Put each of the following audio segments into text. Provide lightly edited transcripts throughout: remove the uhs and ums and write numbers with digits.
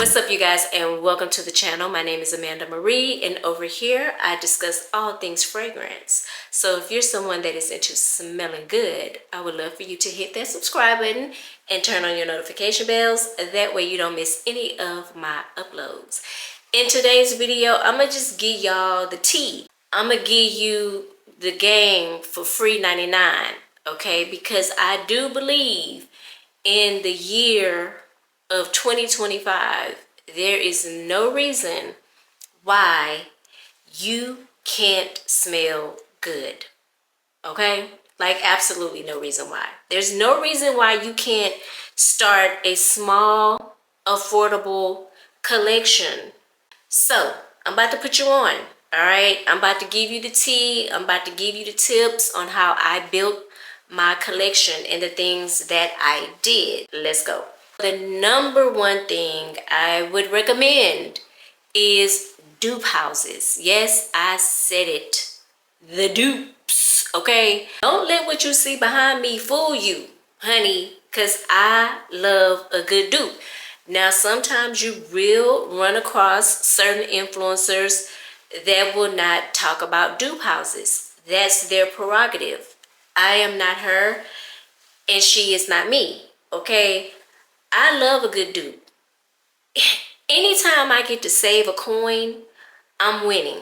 What's up, you guys, and welcome to the channel. My name is Amanda Marie, and over here I discuss all things fragrance. So if you're someone that is into smelling good, I would love for you to hit that subscribe button and turn on your notification bells. That way you don't miss any of my uploads. In today's video, I'm gonna just give y'all the tea. I'm gonna give you the game for free 99, okay? Because I do believe in the year of 2025, there is no reason why you can't smell good, okay? Like, absolutely no reason why. There's no reason why you can't start a small, affordable collection. So, I'm about to put you on, all right? I'm about to give you the tea. I'm about to give you the tips on how I built my collection and the things that I did. Let's go. The number one thing I would recommend is dupe houses. Yes, I said it. The dupes, okay? Don't let what you see behind me fool you, honey, because I love a good dupe. Now, sometimes you will run across certain influencers that will not talk about dupe houses. That's their prerogative. I am not her, and she is not me, okay? I love a good dupe. Anytime I get to save a coin, I'm winning.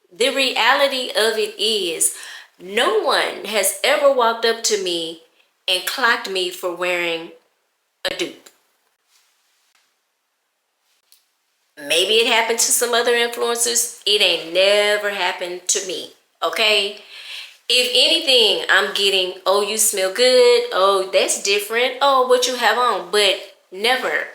The reality of it is, no one has ever walked up to me and clocked me for wearing a dupe. Maybe it happened to some other influencers. It ain't never happened to me, okay? If anything, I'm getting, oh, you smell good. Oh, that's different. Oh, what you have on. But never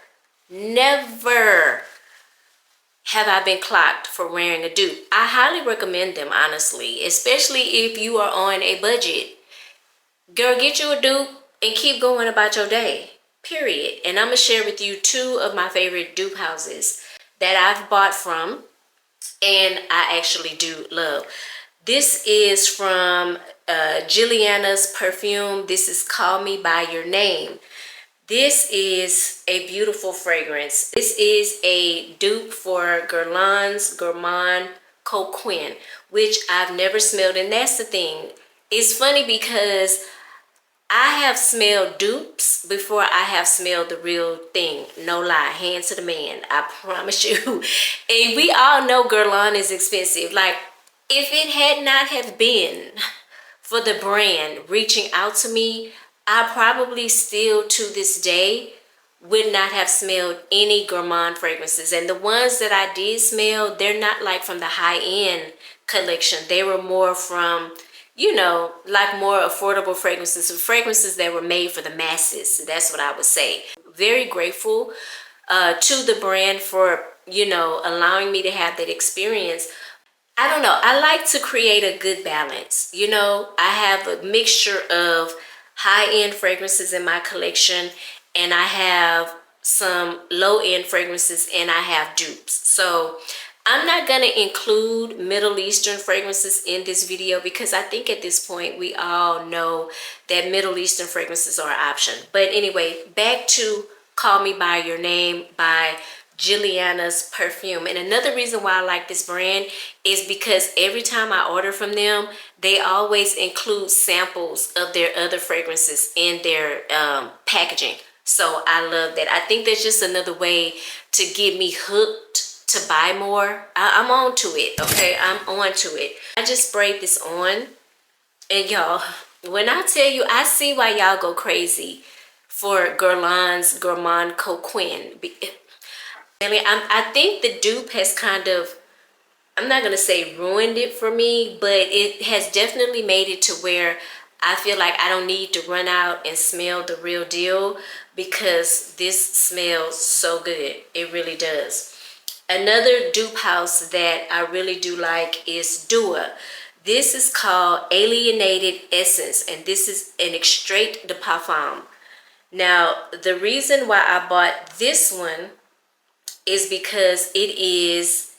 have I been clocked for wearing a dupe. I highly recommend them, honestly, especially if you are on a budget. Girl, get you a dupe and keep going about your day, period. And I'm going to share with you two of my favorite dupe houses that I've bought from and I actually do love. This is from Julianna's Perfume. This is Call Me By Your Name. This is a beautiful fragrance. This is a dupe for Guerlain's Gourmand Coquin, which I've never smelled. And that's the thing. It's funny because I have smelled dupes before I have smelled the real thing. No lie, hand to the man, I promise you. And we all know Guerlain is expensive. Like, if it had not have been for the brand reaching out to me, I probably still to this day would not have smelled any gourmand fragrances. And the ones that I did smell, they're not like from the high-end collection. They were more from, you know, like more affordable fragrances that were made for the masses. That's what I would say. Very grateful to the brand for, you know, allowing me to have that experience. I don't know. I like to create a good balance. You know, I have a mixture of high-end fragrances in my collection, and I have some low-end fragrances, and I have dupes. So I'm not going to include Middle Eastern fragrances in this video because I think at this point we all know that Middle Eastern fragrances are an option. But anyway, back to Call Me By Your Name by Julianna's Perfume. And another reason why I like this brand is because every time I order from them, they always include samples of their other fragrances in their packaging. So I love that. I think that's just another way to get me hooked to buy more. I'm on to it, okay? I'm on to it. I just sprayed this on, and y'all, when I tell you, I see why y'all go crazy for Guerlain's Gourmand Coquin. I think the dupe has kind of, I'm not going to say ruined it for me, but it has definitely made it to where I feel like I don't need to run out and smell the real deal because this smells so good. It really does. Another dupe house that I really do like is Dupes. This is called Alienated Essence, and this is an extrait de parfum. Now, the reason why I bought this one is because it is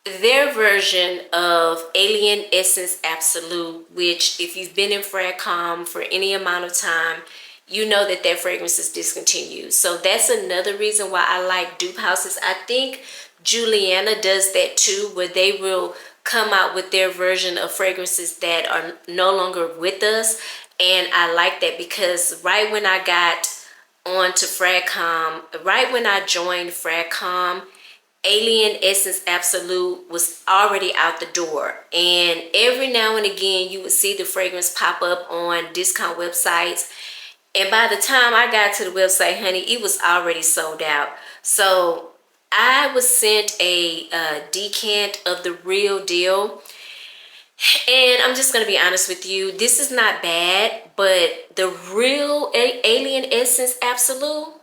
their version of Alien Essence Absolute, which if you've been in Fragcom for any amount of time, you know that that fragrance is discontinued. So that's another reason why I like dupe houses. I think Julianna does that too, where they will come out with their version of fragrances that are no longer with us. And I like that because right when I got on to Fragcom, right when I joined Fragcom, Alien Essence Absolute was already out the door. And every now and again, you would see the fragrance pop up on discount websites. And by the time I got to the website, honey, it was already sold out. So I was sent a decant of the real deal. And I'm just going to be honest with you. This is not bad, but the real Alien Essence Absolute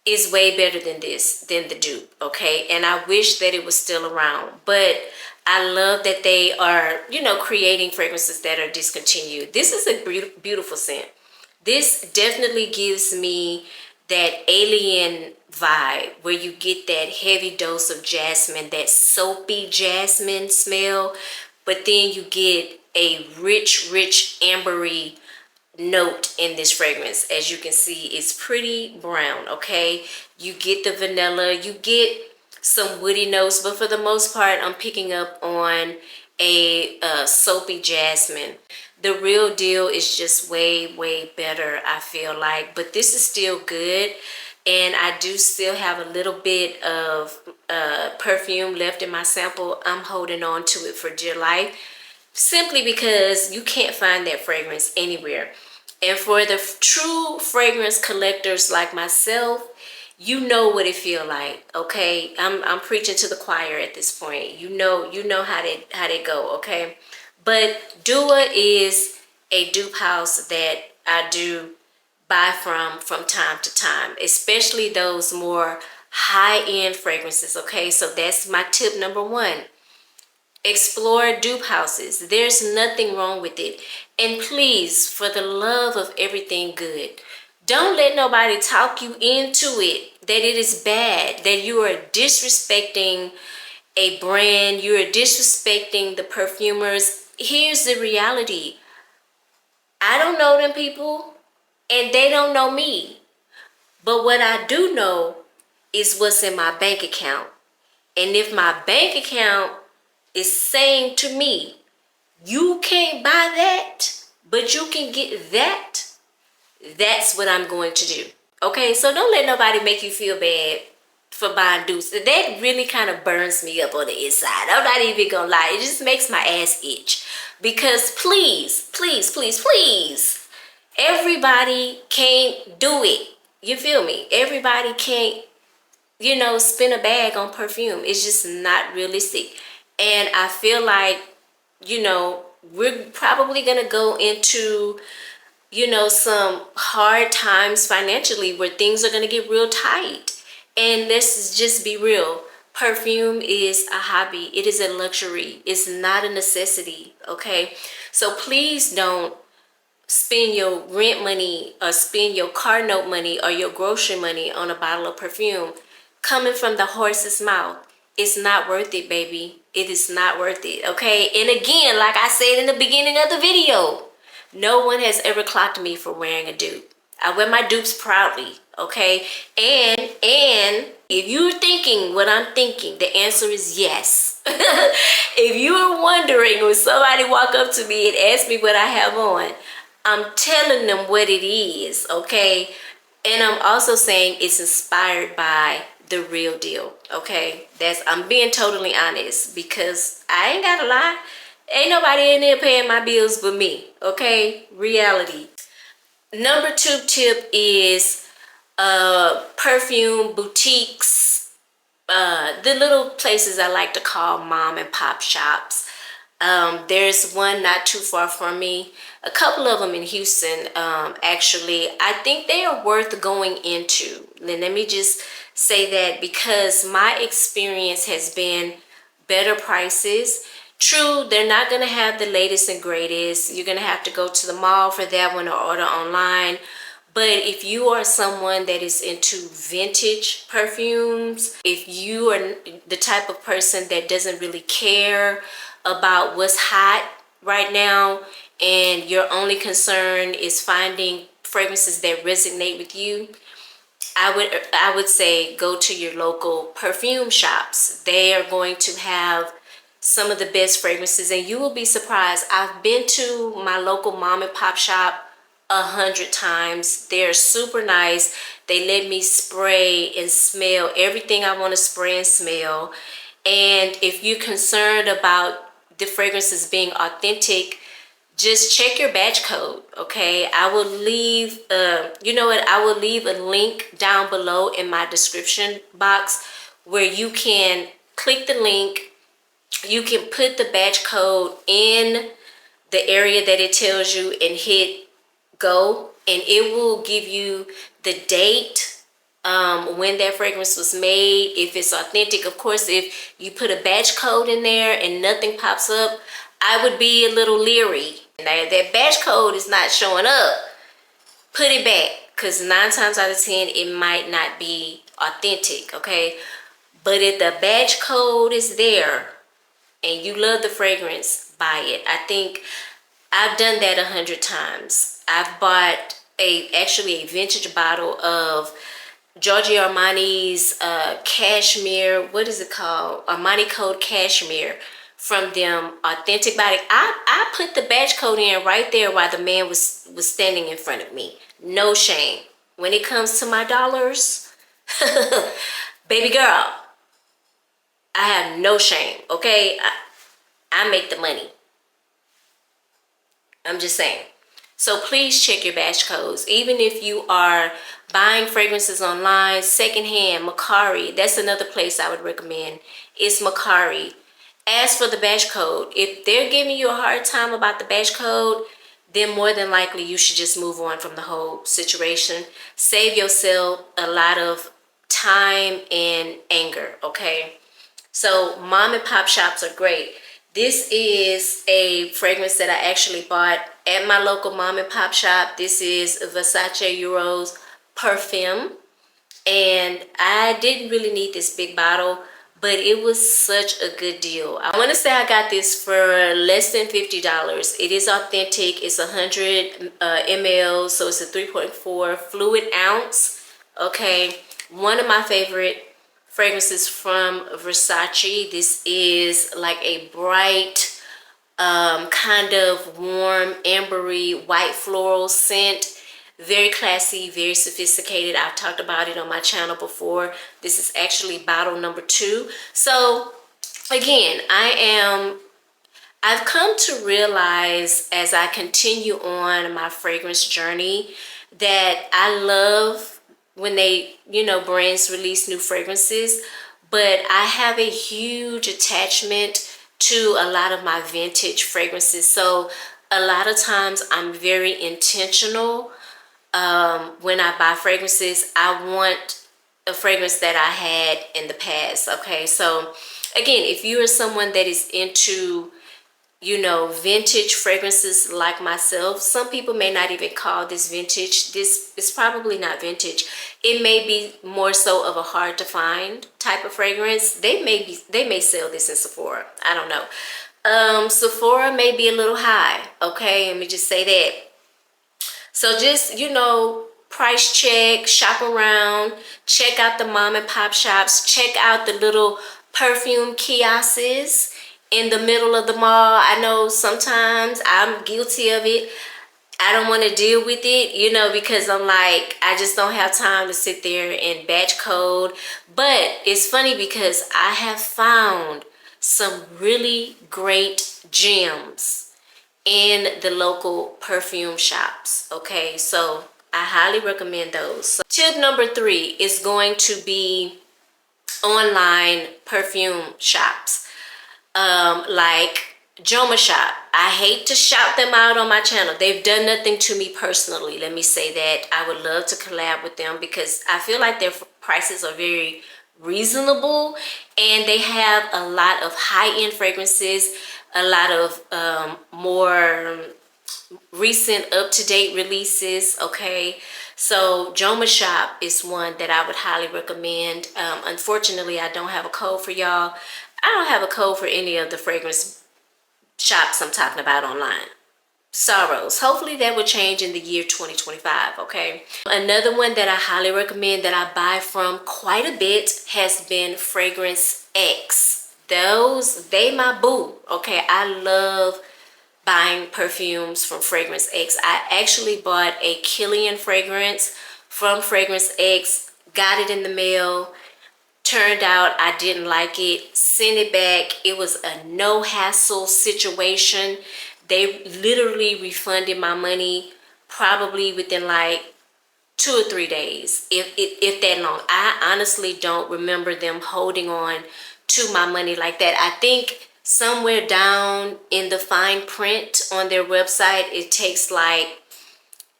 is way better than than the dupe, okay? And I wish that it was still around, but I love that they are, you know, creating fragrances that are discontinued. This is a beautiful scent. This definitely gives me that alien vibe where you get that heavy dose of jasmine, that soapy jasmine smell, but then you get a rich ambery note in this fragrance. As you can see, it's pretty brown, okay? You get the vanilla, you get some woody notes, but for the most part, I'm picking up on a soapy jasmine. The real deal is just way better, I feel like, but this is still good. And I do still have a little bit of perfume left in my sample. I'm holding on to it for dear life, simply because you can't find that fragrance anywhere. And for the true fragrance collectors like myself, you know what it feel like, okay? I'm preaching to the choir at this point. You know how they go, okay? But Dua is a dupe house that I do buy from time to time, especially those more high-end fragrances, okay? So that's my tip number one. Explore dupe houses. There's nothing wrong with it. And please, for the love of everything good, don't let nobody talk you into it that it is bad, that you are disrespecting a brand, you are disrespecting the perfumers. Here's the reality. I don't know them people and they don't know me. But what I do know is what's in my bank account. And if my bank account is saying to me, you can't buy that, but you can get that, that's what I'm going to do. Okay, so don't let nobody make you feel bad for buying dupes. That really kind of burns me up on the inside. I'm not even gonna lie. It just makes my ass itch. Because please, everybody can't do it. You feel me? Everybody can't, you know, spend a bag on perfume. It's just not realistic. And I feel like, you know, we're probably going to go into, you know, some hard times financially where things are going to get real tight. And let's just be real. Perfume is a hobby. It is a luxury. It's not a necessity, okay? So please don't spend your rent money or spend your car note money or your grocery money on a bottle of perfume coming from the horse's mouth. It's not worth it, baby. It is not worth it, okay? And again, like I said in the beginning of the video, no one has ever clocked me for wearing a dupe. I wear my dupes proudly, okay? And if you're thinking what I'm thinking, the answer is yes. If you are wondering when somebody walk up to me and ask me what I have on, I'm telling them what it is, okay? And I'm also saying it's inspired by the real deal, okay? I'm being totally honest because I ain't gotta lie. Ain't nobody in there paying my bills but me, okay? Reality. Number 2 tip is perfume boutiques, the little places I like to call mom and pop shops. There's one not too far from me, a couple of them in Houston, actually. I think they are worth going into. Let me just say that because my experience has been better prices. True, they're not going to have the latest and greatest. You're going to have to go to the mall for that one or order online. But if you are someone that is into vintage perfumes, if you are the type of person that doesn't really care about what's hot right now and your only concern is finding fragrances that resonate with you, I would say go to your local perfume shops. They are going to have some of the best fragrances, and you will be surprised. I've been to my local mom and pop shop 100 times. They're super nice. They let me spray and smell everything I want to spray and smell. And if you're concerned about the fragrances being authentic, just check your batch code. Okay, I will leave you know what, I will leave a link down below in my description box where you can click the link. You can put the batch code in the area that it tells you and hit go, and it will give you the date, when that fragrance was made, if it's authentic. Of course, if you put a batch code in there and nothing pops up, I would be a little leery. Now, if that batch code is not showing up, put it back, because 9 times out of 10 it might not be authentic. Okay, but if the batch code is there and you love the fragrance, buy it. I think I've done that 100 times. I've bought actually a vintage bottle of Giorgio Armani's cashmere, what is it called? Armani Code Cashmere from them, authentic body. I put the batch code in right there while the man was standing in front of me. No shame. When it comes to my dollars, baby girl, I have no shame. Okay, I make the money. I'm just saying. So please check your batch codes. Even if you are buying fragrances online, secondhand, Mercari, that's another place I would recommend. It's Mercari. Ask for the batch code. If they're giving you a hard time about the batch code, then more than likely you should just move on from the whole situation. Save yourself a lot of time and anger, okay? So mom and pop shops are great. This is a fragrance that I actually bought at my local mom and pop shop. This is Versace Euro's Perfume. And I didn't really need this big bottle, but it was such a good deal. I want to say I got this for less than $50. It is authentic. It's 100 ml, so it's a 3.4 fluid ounce. Okay, one of my favorite fragrances from Versace. This is like a bright, kind of warm, ambery, white floral scent. Very classy, very sophisticated. I've talked about it on my channel before. This is actually bottle number 2. So again, I've come to realize as I continue on my fragrance journey that I love when they, brands release new fragrances, but I have a huge attachment to a lot of my vintage fragrances. So a lot of times I'm very intentional. When I buy fragrances, I want a fragrance that I had in the past. Okay, so again, if you are someone that is into, vintage fragrances like myself, some people may not even call this vintage. This is probably not vintage. It may be more so of a hard to find type of fragrance. They may sell this in Sephora. I don't know. Sephora may be a little high. Okay, let me just say that. So just, price check, shop around, check out the mom and pop shops, check out the little perfume kiosks in the middle of the mall. I know sometimes I'm guilty of it. I don't want to deal with it, because I'm like, I just don't have time to sit there and batch code. But it's funny because I have found some really great gems in the local perfume shops. Okay, so I highly recommend those. So tip number 3 is going to be online perfume shops, like Joma Shop. I hate to shout them out on my channel. They've done nothing to me personally. Let me say that. I would love to collab with them because I feel like their prices are very reasonable, and they have a lot of high-end fragrances, a lot of more recent up-to-date releases. Okay, so Joma Shop is one that I would highly recommend. Unfortunately, I don't have a code for y'all. I don't have a code for any of the fragrance shops I'm talking about online. sorrows. Hopefully that will change in the year 2025, okay? Another one that I highly recommend that I buy from quite a bit has been Fragrance X. They my boo, okay? I love buying perfumes from Fragrance X. I actually bought a Killian fragrance from Fragrance X, got it in the mail. Turned out I didn't like it, sent it back. It was a no hassle situation. They literally refunded my money probably within like 2 or 3 days, if that long. I honestly don't remember them holding on to my money like that. I think somewhere down in the fine print on their website, it takes like,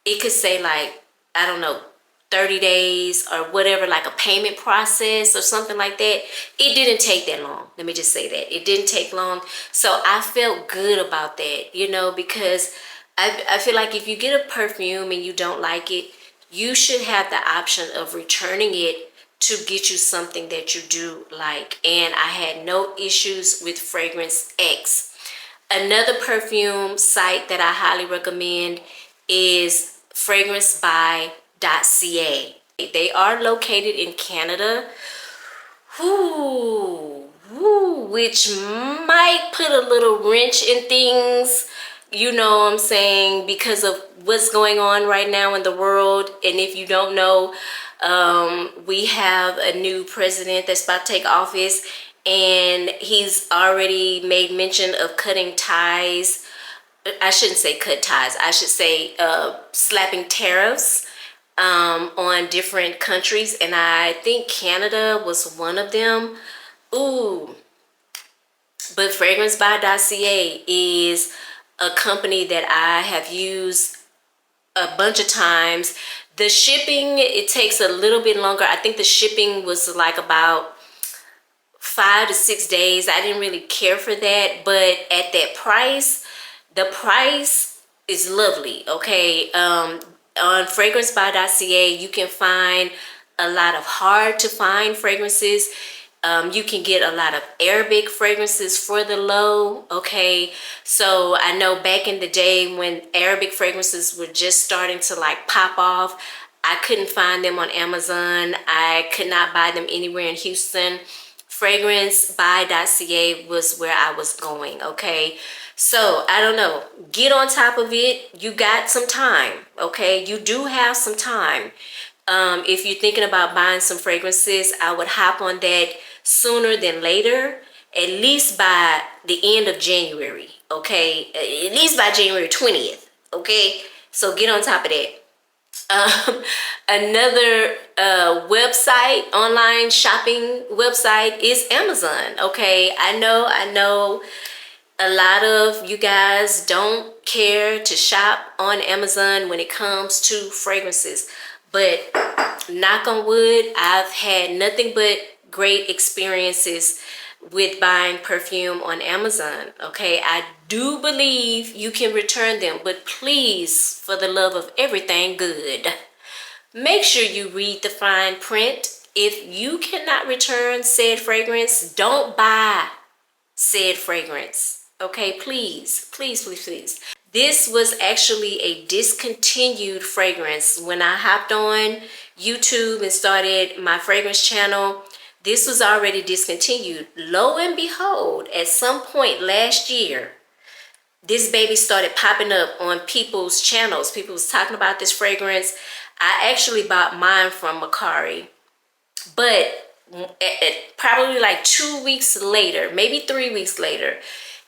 it could say like, I don't know, 30 days or whatever, like a payment process or something like that. It didn't take that long. Let me just say that. It didn't take long. So I felt good about that, you know, because I feel like if you get a perfume and you don't like it, you should have the option of returning it to get you something that you do like. And I had no issues with Fragrance X. Another perfume site that I highly recommend is Frangrancebuy.CA. They are located in Canada, which might put a little wrench in things, you know what I'm saying, because of what's going on right now in the world. And if you don't know, we have a new president that's about to take office, and he's already made mention of cutting ties. I shouldn't say cut ties. I should say slapping tariffs on different countries. And I think Canada was one of them. Ooh. But Frangrancebuy.CA is a company that I have used a bunch of times. The shipping, it takes a little bit longer. I think the shipping was like about 5 to 6 days. I didn't really care for that. But at that price, the price is lovely, okay? On Frangrancebuy.CA, you can find a lot of hard to find fragrances. You can get a lot of Arabic fragrances for the low, okay? So I know back in the day when Arabic fragrances were just starting to like pop off, I couldn't find them on Amazon. I could not buy them anywhere in Houston. Frangrancebuy.CA was where I was going, okay? So I don't know, get on top of it. You got some time, okay? You do have some time. If you're thinking about buying some fragrances, I would hop on that sooner than later, at least by the end of January, okay? At least by January 20th, okay? So get on top of that. Another website, online shopping website is Amazon, okay? I know a lot of you guys don't care to shop on Amazon when it comes to fragrances, but knock on wood, I've had nothing but great experiences with buying perfume on Amazon, okay? I do believe you can return them, but please, for the love of everything good, make sure you read the fine print. If you cannot return said fragrance, don't buy said fragrance, okay? Please, please, please, please. This was actually a discontinued fragrance. When I hopped on YouTube and started my fragrance channel, this was already discontinued. Lo and behold, at some point last year, this baby started popping up on people's channels. People was talking about this fragrance. I actually bought mine from Mercari, but probably like 2 weeks later, maybe 3 weeks later,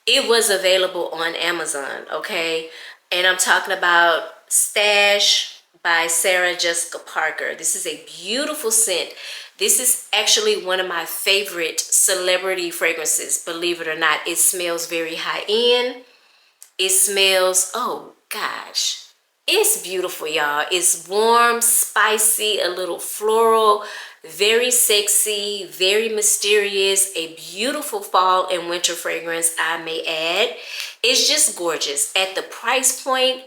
it was available on Amazon, okay? And I'm talking about Stash by Sarah Jessica Parker. This is a beautiful scent. This is actually one of my favorite celebrity fragrances, believe it or not. It smells very high-end. It smells, oh gosh, it's beautiful, y'all. It's warm, spicy, a little floral, very sexy, very mysterious, a beautiful fall and winter fragrance, I may add. It's just gorgeous. At the price point,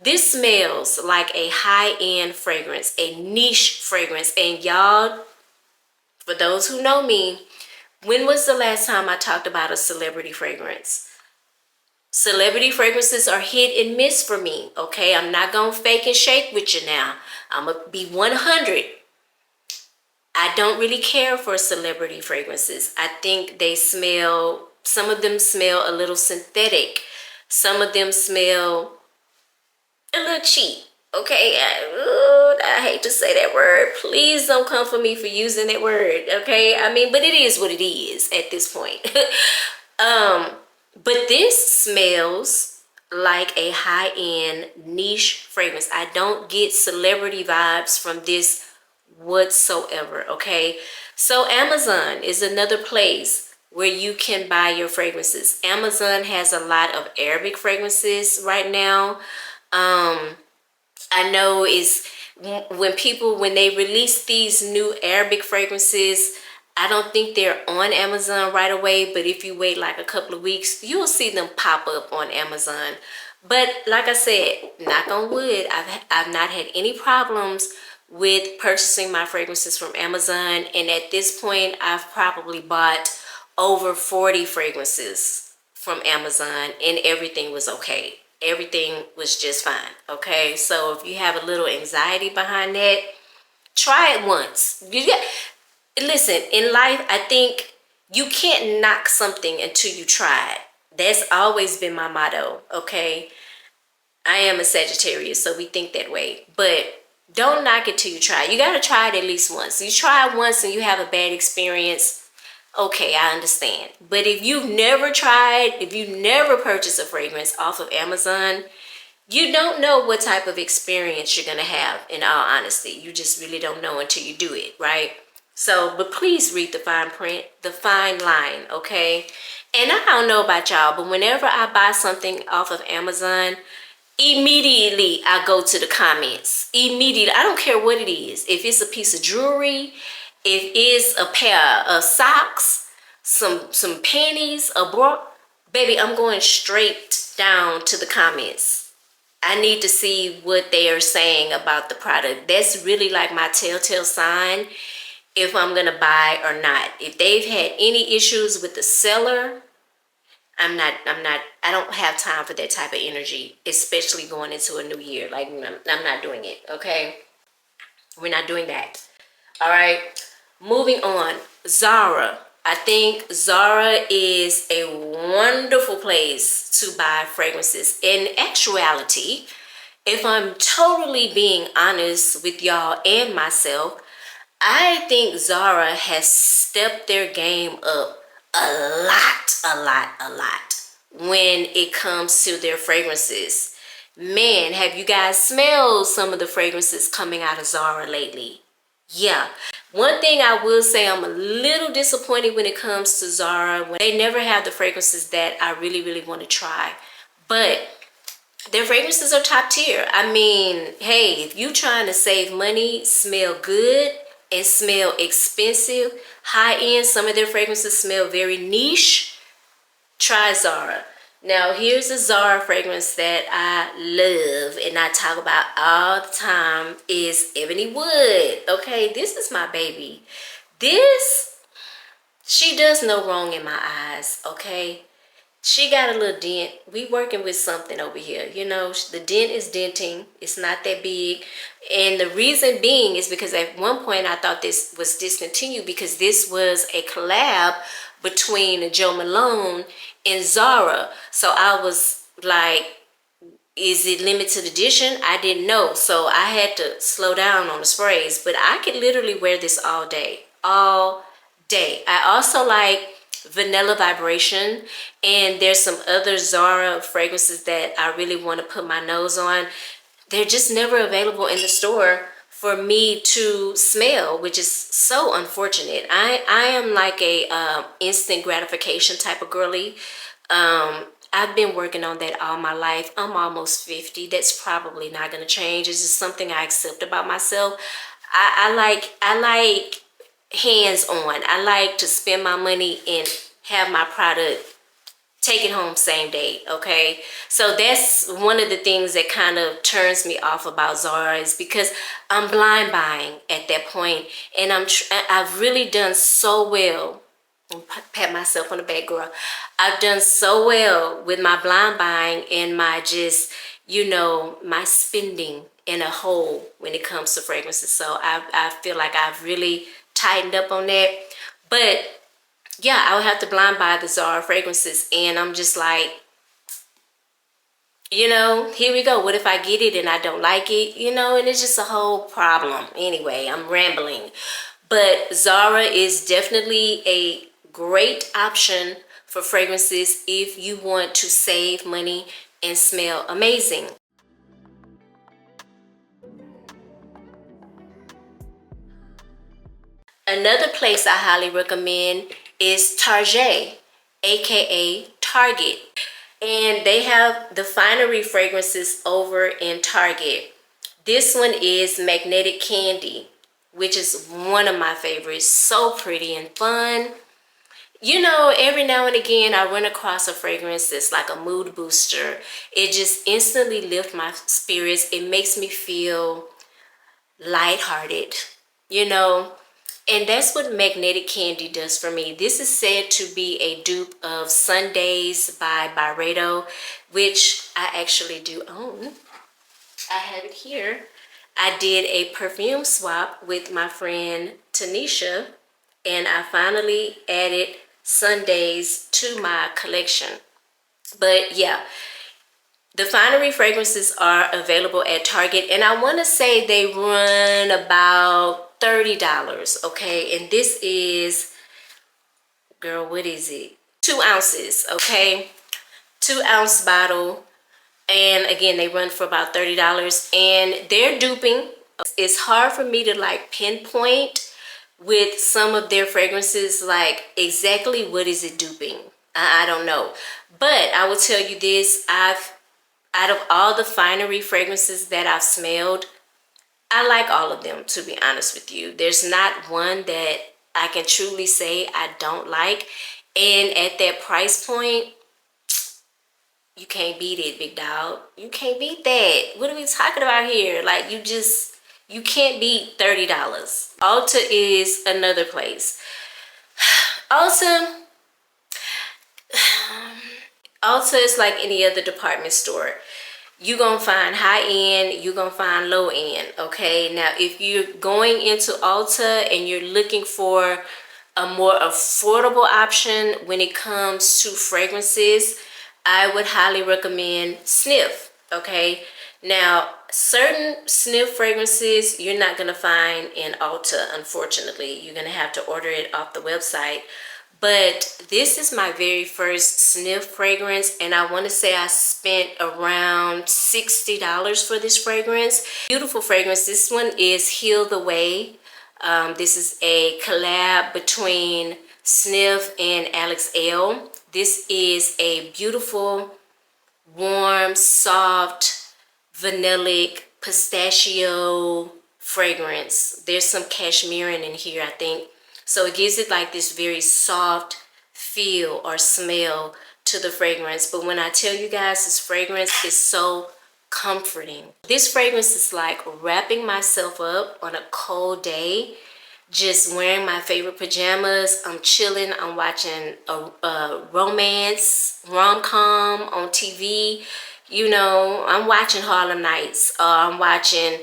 this smells like a high-end fragrance, a niche fragrance. And y'all, for those who know me, when was the last time I talked about a celebrity fragrance? Celebrity fragrances are hit and miss for me, okay? I'm not gonna fake and shake with you now. I'm gonna be 100. I don't really care for celebrity fragrances. I think they smell, some of them smell a little synthetic. Some of them smell a little cheap. Okay, I hate to say that word. Please don't come for me for using that word. Okay, I mean, but it is what it is at this point. But this smells like a high-end niche fragrance. I don't get celebrity vibes from this whatsoever. Okay, so Amazon is another place where you can buy your fragrances. Amazon has a lot of Arabic fragrances right now. I know is when they release these new Arabic fragrances, I don't think they're on Amazon right away, but if you wait like a couple of weeks, you'll see them pop up on Amazon. But like I said, knock on wood, I've not had any problems with purchasing my fragrances from Amazon, and at this point I've probably bought over 40 fragrances from Amazon, and everything was okay. Everything was just fine. Okay, so if you have a little anxiety behind that, try it once. Listen, in life, I think you can't knock something until you try it. That's always been my motto. Okay, I am a Sagittarius, so we think that way. But don't knock it till you try it. You got to try it at least once. You try it once and you have a bad experience, okay, I understand. But if you've never tried, if you never purchased a fragrance off of Amazon, you don't know what type of experience you're going to have, in all honesty. You just really don't know until you do it, right? So, but please read the fine print, the fine line, okay? And I don't know about y'all, but whenever I buy something off of Amazon, immediately I go to the comments. Immediately. I don't care what it is. If it's a piece of jewelry, if it's a pair of socks, some panties, a bra, baby, I'm going straight down to the comments. I need to see what they are saying about the product. That's really like my telltale sign if I'm gonna buy or not. If they've had any issues with the seller, I don't have time for that type of energy, especially going into a new year. Like, I'm not doing it, okay? We're not doing that. All right, moving on. Zara. I think Zara is a wonderful place to buy fragrances. In actuality, if I'm totally being honest with y'all and myself, I think Zara has stepped their game up a lot when it comes to their fragrances. Man, have you guys smelled some of the fragrances coming out of Zara lately? Yeah. One thing I will say, I'm a little disappointed when it comes to Zara. When they never have the fragrances that I really want to try. But their fragrances are top tier. I mean, hey, if you trying to save money, smell good, and smell expensive, high-end, some of their fragrances smell very niche, try Zara. Now, here's a Zara fragrance that I love and I talk about all the time is Ebony Wood. Okay, this is my baby. This, she does no wrong in my eyes, okay? She got a little dent. We working with something over here. You know, the dent is denting. It's not that big. And the reason being is because at one point I thought this was discontinued because this was a collab between Joe Malone and Zara. So I was like, is it limited edition? I didn't know. So I had to slow down on the sprays. But I could literally wear this all day. All day. I also like Vanilla Vibration, and there's some other Zara fragrances that I really want to put my nose on. They're just never available in the store for me to smell, which is so unfortunate. I am like a instant gratification type of girly. I've been working on that all my life. I'm almost 50. That's probably not going to change. It's just something I accept about myself. I like hands-on. I like to spend my money and have my product, take it home same day, okay? So that's one of the things that kind of turns me off about Zara is because I'm blind buying at that point, and I've really done so well Pat myself on the back, girl. I've done so well with my blind buying and my just, you know, my spending in a whole when it comes to fragrances. So I feel like I've really tightened up on that. But yeah, I would have to blind buy the Zara fragrances, and I'm just like, you know, here we go. What if I get it and I don't like it? You know, and it's just a whole problem. Anyway, I'm rambling. But Zara is definitely a great option for fragrances if you want to save money and smell amazing. Another place I highly recommend is Target, aka Target. And they have the finery fragrances over in Target. This one is Magnetic Candy, which is one of my favorites. So pretty and fun. You know, every now and again I run across a fragrance that's like a mood booster. It just instantly lifts my spirits. It makes me feel lighthearted, you know. And that's what Magnetic Candy does for me. This is said to be a dupe of Sundays by BuyArgos, which I actually do own. I have it here. I did a perfume swap with my friend Tanisha, and I finally added Sundays to my collection. But yeah, the finery fragrances are available at Target, and I want to say they run about $30, okay? And this is, girl, what is it? 2 ounces, okay? 2-ounce bottle. And again, they run for about $30, and they're duping. It's hard for me to like pinpoint with some of their fragrances, like exactly what is it duping. I don't know. But I will tell you this, out of all the finery fragrances that I've smelled, I like all of them, to be honest with you. There's not one that I can truly say I don't like. And at that price point, you can't beat it, big dog. You can't beat that. What are we talking about here? Like, you can't beat $30. Ulta is another place. Ulta is like any other department store. You're gonna find high end, you're gonna find low end, okay? Now, if you're going into Ulta and you're looking for a more affordable option when it comes to fragrances, I would highly recommend Sniff, okay? Now, certain Sniff fragrances you're not gonna find in Ulta, unfortunately. You're gonna have to order it off the website. But this is my very first Sniff fragrance, and I want to say I spent around $60 for this fragrance. Beautiful fragrance. This one is Heal the Way. This is a collab between Sniff and Alex L. This is a beautiful, warm, soft, vanillic, pistachio fragrance. There's some cashmere in here, I think. So it gives it like this very soft feel or smell to the fragrance. But when I tell you guys, this fragrance is so comforting. This fragrance is like wrapping myself up on a cold day, just wearing my favorite pajamas. I'm chilling. I'm watching a romance rom-com on TV. You know, I'm watching Harlem Nights. I'm watching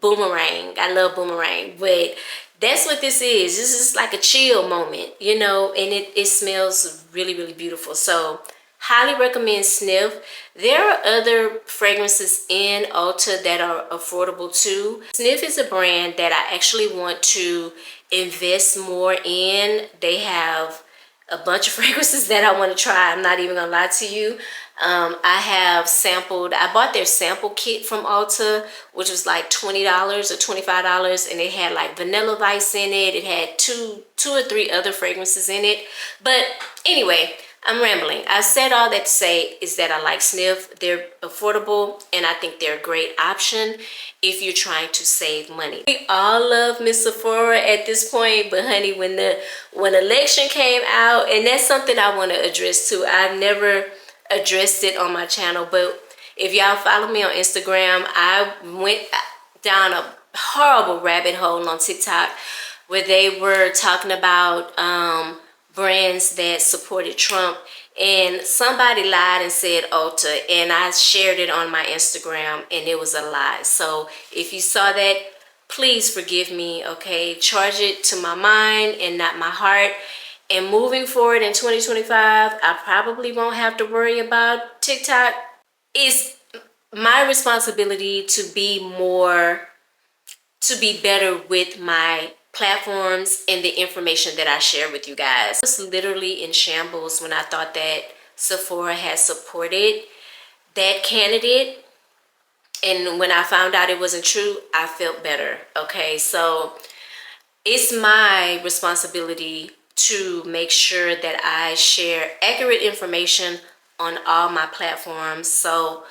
Boomerang. I love Boomerang. But that's what this is. This is like a chill moment, you know, and it smells really, really beautiful. So highly recommend Sniff. There are other fragrances in Ulta that are affordable too. Sniff is a brand that I actually want to invest more in. They have a bunch of fragrances that I want to try. I'm not even gonna lie to you. I bought their sample kit from Ulta, which was like $20 or $25, and it had like Vanilla Vice in it. It had two or three other fragrances in it. But anyway, I'm rambling. I said all that to say is that I like Sniff. They're affordable, and I think they're a great option if you're trying to save money. We all love Miss Sephora at this point, but honey, when election came out, and that's something I want to address too. I've never addressed it on my channel, but if y'all follow me on Instagram, I went down a horrible rabbit hole on TikTok where they were talking about brands that supported Trump, and somebody lied and said Ulta, and I shared it on my Instagram and it was a lie. So if you saw that, please forgive me, okay? Charge it to my mind and not my heart. And moving forward in 2025, I probably won't have to worry about TikTok. It's my responsibility to be better with my platforms and the information that I share with you guys. I was literally in shambles when I thought that Sephora had supported that candidate, and when I found out it wasn't true, I felt better. Okay, so it's my responsibility to make sure that I share accurate information on all my platforms. So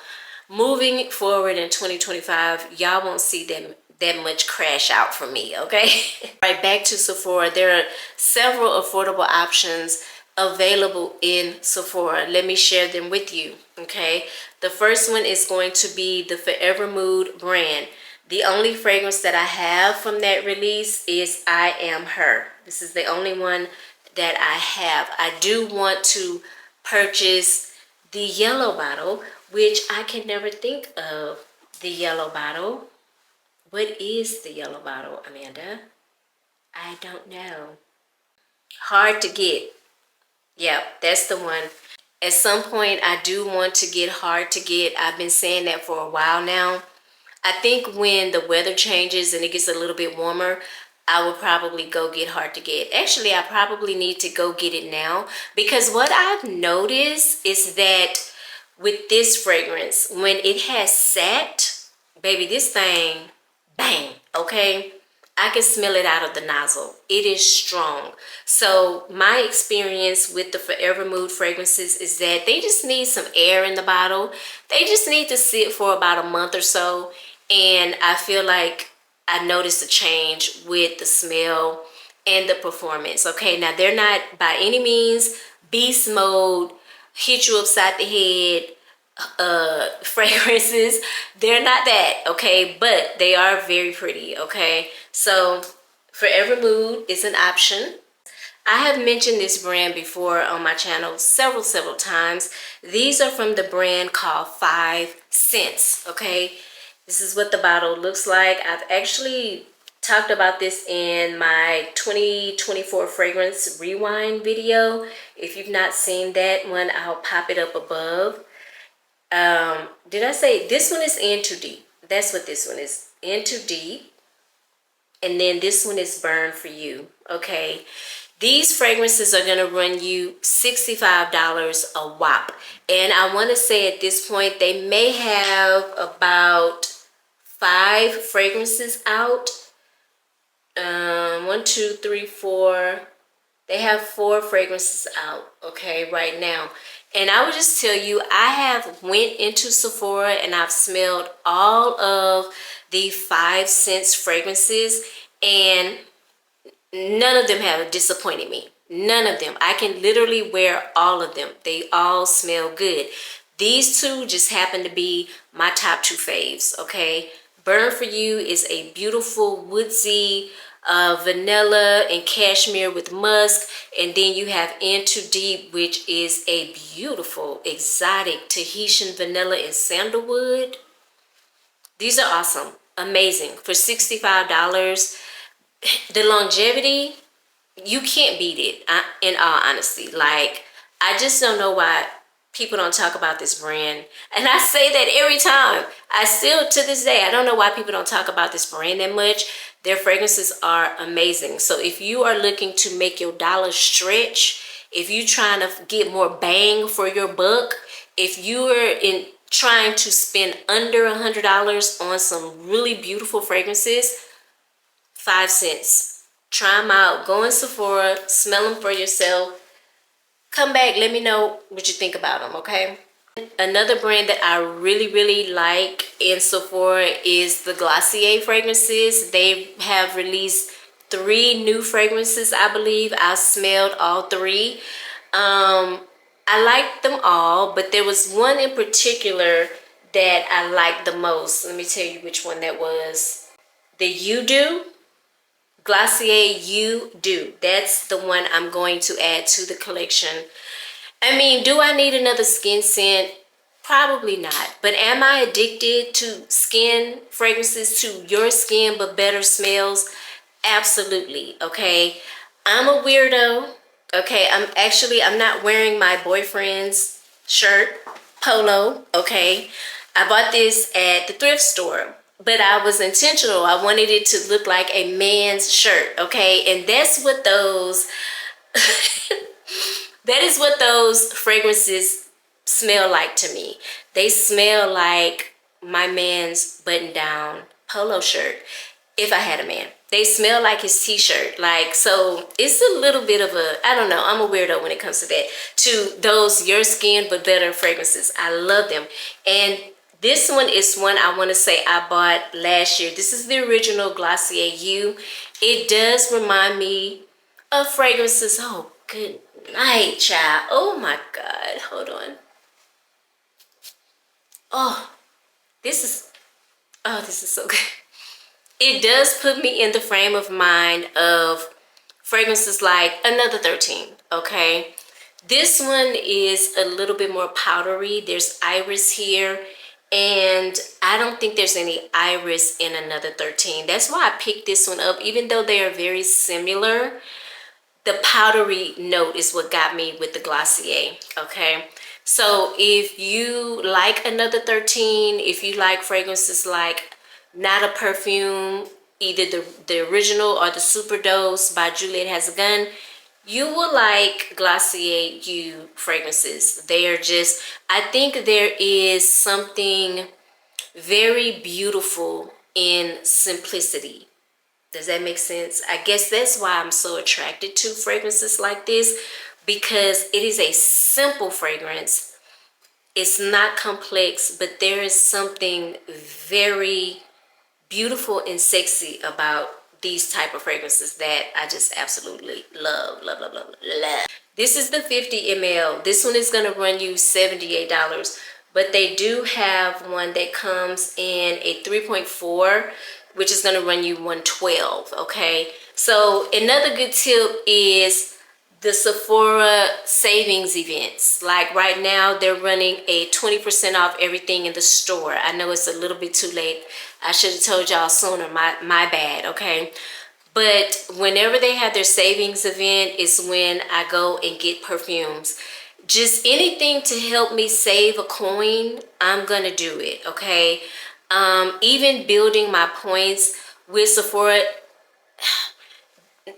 moving forward in 2025, y'all won't see them that much crash out from me, okay? Right, back to Sephora. There are several affordable options available in Sephora. Let me share them with you, okay? The first one is going to be the Forever Mood brand. The only fragrance that I have from that release is I Am Her. This is the only one that I have. I do want to purchase the yellow bottle, which I can never think of the yellow bottle. What is the yellow bottle, Amanda? I don't know. Hard to get. Yep, that's the one. At some point, I do want to get hard to get. I've been saying that for a while now. I think when the weather changes and it gets a little bit warmer, I will probably go get hard to get. Actually, I probably need to go get it now, because what I've noticed is that with this fragrance, when it has sat, baby, this thing, bang, okay? I can smell it out of the nozzle. It is strong. So my experience with the Forever Mood fragrances is that they just need some air in the bottle. They just need to sit for about a month or so. And I feel like I noticed a change with the smell and the performance. Okay, now they're not by any means beast mode, hit you upside the head fragrances. They're not that, okay, but they are very pretty. Okay, so Forever Mood is an option. I have mentioned this brand before on my channel several times. These are from the brand called Sens. Okay, this is what the bottle looks like. I've actually talked about this in my 2024 fragrance rewind video. If you've not seen that one, I'll pop it up above. Did I say this one is In Too Deep? That's what this one is, In Too Deep. And then this one is Burn For You. Okay, these fragrances are gonna run you $65 a whop. And I want to say at this point they may have about 5 fragrances out. 1, 2, 3, 4. They have 4 fragrances out, okay, right now. And I would just tell you, I have went into Sephora and I've smelled all of the Sens fragrances, and none of them have disappointed me. None of them. I can literally wear all of them. They all smell good. These 2 just happen to be my top 2 faves, okay? Burn For You is a beautiful woodsy vanilla and cashmere with musk, and then you have In Too Deep, which is a beautiful exotic Tahitian vanilla and sandalwood. These are awesome, amazing for $65. The longevity, you can't beat it, in all honesty. Like, I just don't know why people don't talk about this brand. And I say that every time. I still, to this day, I don't know why people don't talk about this brand that much. Their fragrances are amazing. So if you are looking to make your dollar stretch, if you're trying to get more bang for your buck, if you are trying to spend under $100 on some really beautiful fragrances, Sens. Try them out. Go in Sephora, smell them for yourself. Come back, let me know what you think about them, okay? Another brand that I really like in Sephora is the Glossier fragrances. They have released 3 new fragrances, I believe. I smelled all 3. I liked them all, but there was one in particular that I liked the most. Let me tell you which one that was. The You Do. Glossier You Dupe. That's the one I'm going to add to the collection. I mean, do I need another skin scent? Probably not. But am I addicted to skin fragrances, to your skin but better smells? Absolutely. Okay. I'm a weirdo. Okay. I'm not wearing my boyfriend's shirt, polo. Okay. I bought this at the thrift store, but I was intentional. I wanted it to look like a man's shirt. Okay. And that's what those that is what those fragrances smell like to me. They smell like my man's button-down polo shirt if I had a man. They smell like his t-shirt. Like, so it's a little bit of a, I don't know, I'm a weirdo when it comes to that. To those your skin but better fragrances. I love them. And this one is one I want to say I bought last year. This is the original Glossier You. It does remind me of fragrances. Oh, good night, child. Oh my God. Hold on. Oh, this is so good. It does put me in the frame of mind of fragrances like Another 13, okay? This one is a little bit more powdery. There's iris here, and I don't think there's any iris in Another 13. That's why I picked this one up, even though they are very similar. The powdery note is what got me with the Glossier, okay? So if you like Another 13, if you like fragrances like Not a Perfume, either the original or the Super Dose by Julianna Has a Gun, you will like Glossier You fragrances. They are just, I think there is something very beautiful in simplicity. Does that make sense? I guess that's why I'm so attracted to fragrances like this, because it is a simple fragrance. It's not complex, but there is something very beautiful and sexy about these type of fragrances that I just absolutely love. This is the 50 ml. This one is going to run you $78, but they do have one that comes in a 3.4, which is going to run you $112. Okay, so another good tip is the Sephora savings events. Like right now, they're running a 20% off everything in the store. I know it's a little bit too late. I should have told y'all sooner. My bad, okay? But whenever they have their savings event is when I go and get perfumes. Just anything to help me save a coin, I'm gonna do it, okay? Even building my points with Sephora.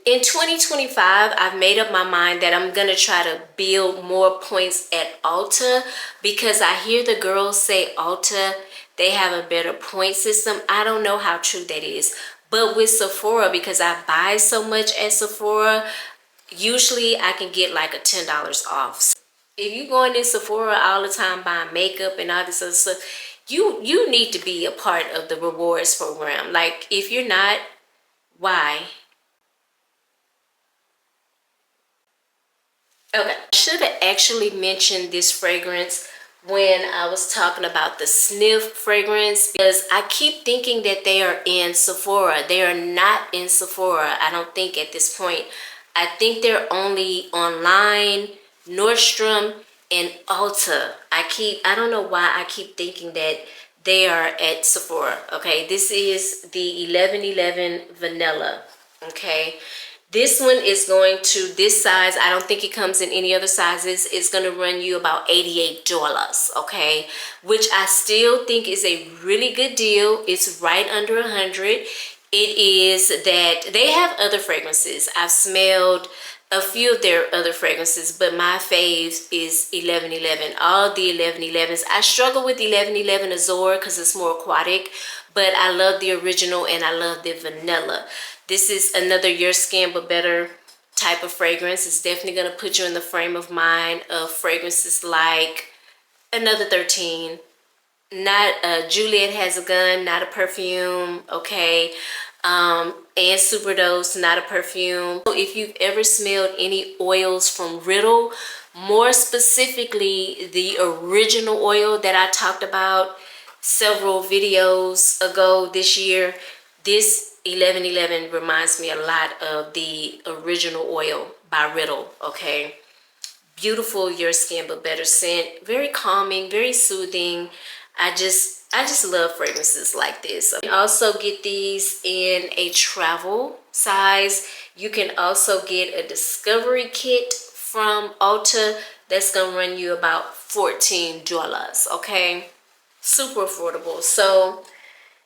In 2025, I've made up my mind that I'm going to try to build more points at Ulta, because I hear the girls say Ulta, they have a better point system. I don't know how true that is. But with Sephora, because I buy so much at Sephora, usually I can get like a $10 off. If you're going in Sephora all the time buying makeup and all this other stuff, you need to be a part of the rewards program. Like, if you're not, why? Okay, I should have actually mentioned this fragrance when I was talking about the Sniff fragrance, because I keep thinking that they are in Sephora. They are not in Sephora, I don't think, at this point. I think they're only online, Nordstrom, and Ulta. I don't know why I keep thinking that they are at Sephora. Okay, this is the 1111 Vanilla. Okay, this one is going to, this size, I don't think it comes in any other sizes. It's going to run you about $88, okay? Which I still think is a really good deal. It's right under 100. It is that they have other fragrances. I've smelled a few of their other fragrances, but my fave is 1111. All the 1111s. I struggle with 1111 Azure because it's more aquatic, but I love the original and I love the vanilla. This is another your skin but better type of fragrance. It's definitely going to put you in the frame of mind of fragrances like Another 13, not Juliet Has a Gun, Not a Perfume, okay, and Superdose, Not a Perfume. So if you've ever smelled any oils from Riddle, more specifically the original oil that I talked about several videos ago this year, This 1111 reminds me a lot of the Original Oil by Riddle, okay? Beautiful Your Skin But Better scent. Very calming, very soothing. I just love fragrances like this. You can also get these in a travel size. You can also get a discovery kit from Ulta. That's gonna run you about $14, okay? Super affordable. So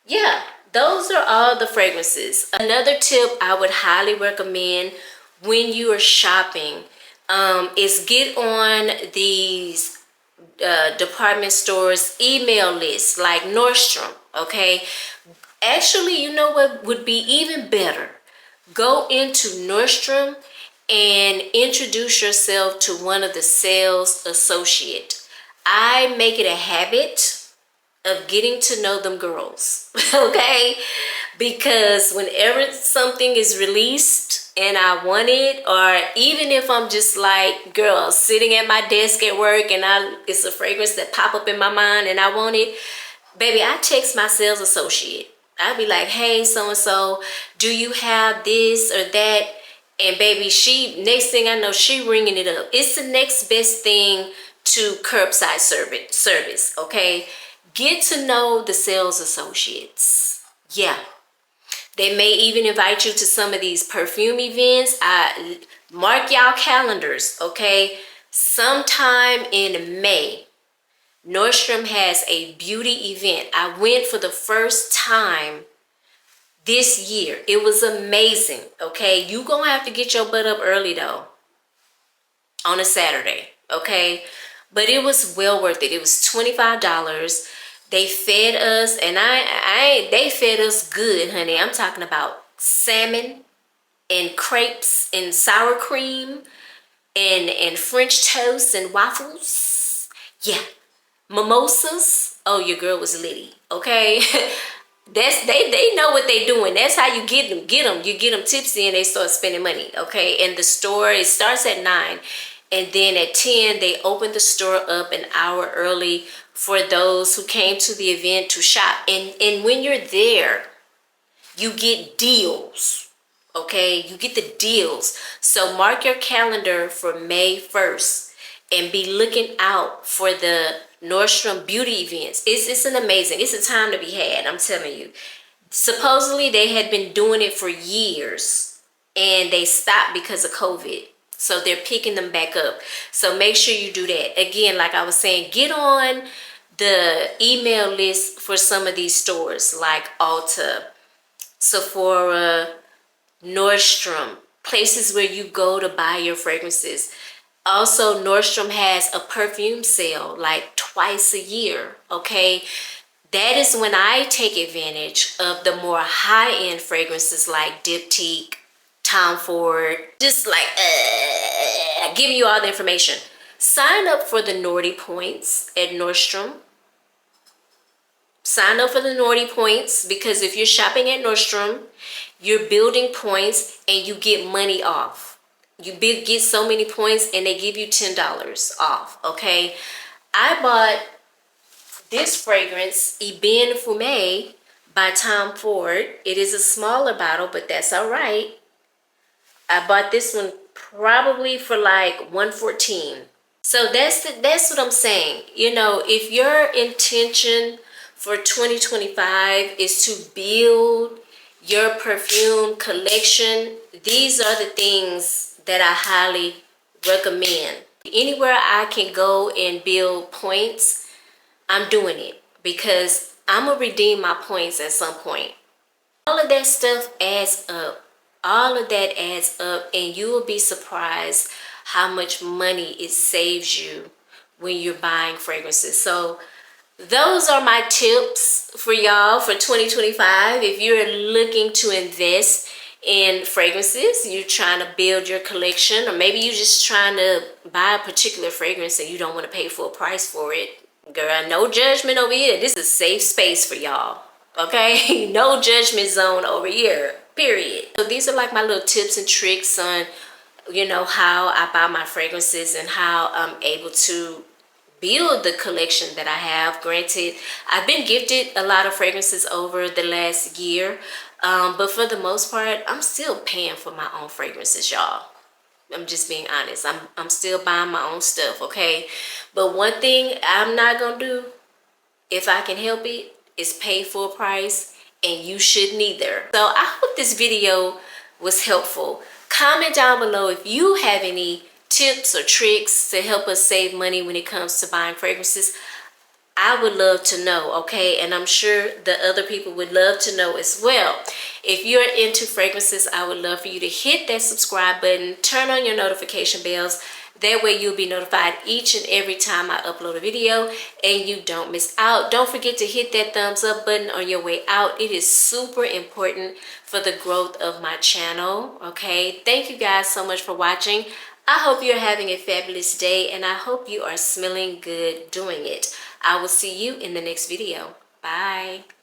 yeah, those are all the fragrances. Another tip I would highly recommend when you are shopping is get on these department stores email lists like Nordstrom, okay? Actually, you know what would be even better? Go into Nordstrom and introduce yourself to one of the sales associate. I make it a habit of getting to know them girls, okay? Because whenever something is released and I want it, or even if I'm just like, girl, sitting at my desk at work and it's a fragrance that pop up in my mind and I want it, baby, I text my sales associate. I'd be like, hey, so-and-so, do you have this or that? And baby, next thing I know, she ringing it up. It's the next best thing to curbside service, okay? Get to know the sales associates. Yeah. They may even invite you to some of these perfume events. Mark y'all calendars, okay? Sometime in May, Nordstrom has a beauty event. I went for the first time this year. It was amazing, okay? You gonna have to get your butt up early though, on a Saturday, okay? But it was well worth it. It was $25. They fed us, and they fed us good, honey. I'm talking about salmon and crepes and sour cream and French toast and waffles. Yeah, mimosas. Oh, your girl was litty, okay? They know what they doing. That's how you get them. You get them tipsy and they start spending money, okay? And the store, it starts at 9. And then at 10, they open the store up an hour early for those who came to the event to shop. And when you're there, you get deals, okay? You get the deals. So mark your calendar for May 1st and be looking out for the Nordstrom beauty events. It's a time to be had, I'm telling you. Supposedly, they had been doing it for years and they stopped because of COVID. So they're picking them back up. So make sure you do that. Again, like I was saying, get on the email list for some of these stores like Ulta, Sephora, Nordstrom, places where you go to buy your fragrances. Also, Nordstrom has a perfume sale like twice a year, okay? That is when I take advantage of the more high-end fragrances like Diptyque, Tom Ford, just like giving you all the information. Sign up for the Naughty Points at Nordstrom. Sign up for the Naughty Points because if you're shopping at Nordstrom, you're building points and you get money off. You get so many points and they give you $10 off, okay? I bought this fragrance, Ebene Fume by Tom Ford. It is a smaller bottle, but that's all right. I bought this one probably for like $114. So that's what I'm saying. You know, if your intention for 2025 is to build your perfume collection, these are the things that I highly recommend. Anywhere I can go and build points, I'm doing it because I'm gonna redeem my points at some point. All of that stuff adds up. All of that adds up, and you will be surprised how much money it saves you when you're buying fragrances. So those are my tips for y'all for 2025. If you're looking to invest in fragrances, you're trying to build your collection, or maybe you're just trying to buy a particular fragrance and you don't want to pay full price for it. Girl, no judgment over here. This is a safe space for y'all, okay? No judgment zone over here, period. So these are like my little tips and tricks on, you know, how I buy my fragrances and how I'm able to build the collection that I have. Granted, I've been gifted a lot of fragrances over the last year, but for the most part, I'm still paying for my own fragrances, y'all. I'm just being honest. I'm still buying my own stuff, okay? But one thing I'm not gonna do, if I can help it, is pay full price, and you should neither. So I hope this video was helpful. Comment down below if you have any tips or tricks to help us save money when it comes to buying fragrances. I would love to know, okay? And I'm sure the other people would love to know as well. If you're into fragrances, I would love for you to hit that subscribe button, turn on your notification bells. That way you'll be notified each and every time I upload a video and you don't miss out. Don't forget to hit that thumbs up button on your way out. It is super important for the growth of my channel, okay? Thank you guys so much for watching. I hope you're having a fabulous day, and I hope you are smelling good doing it. I will see you in the next video. Bye.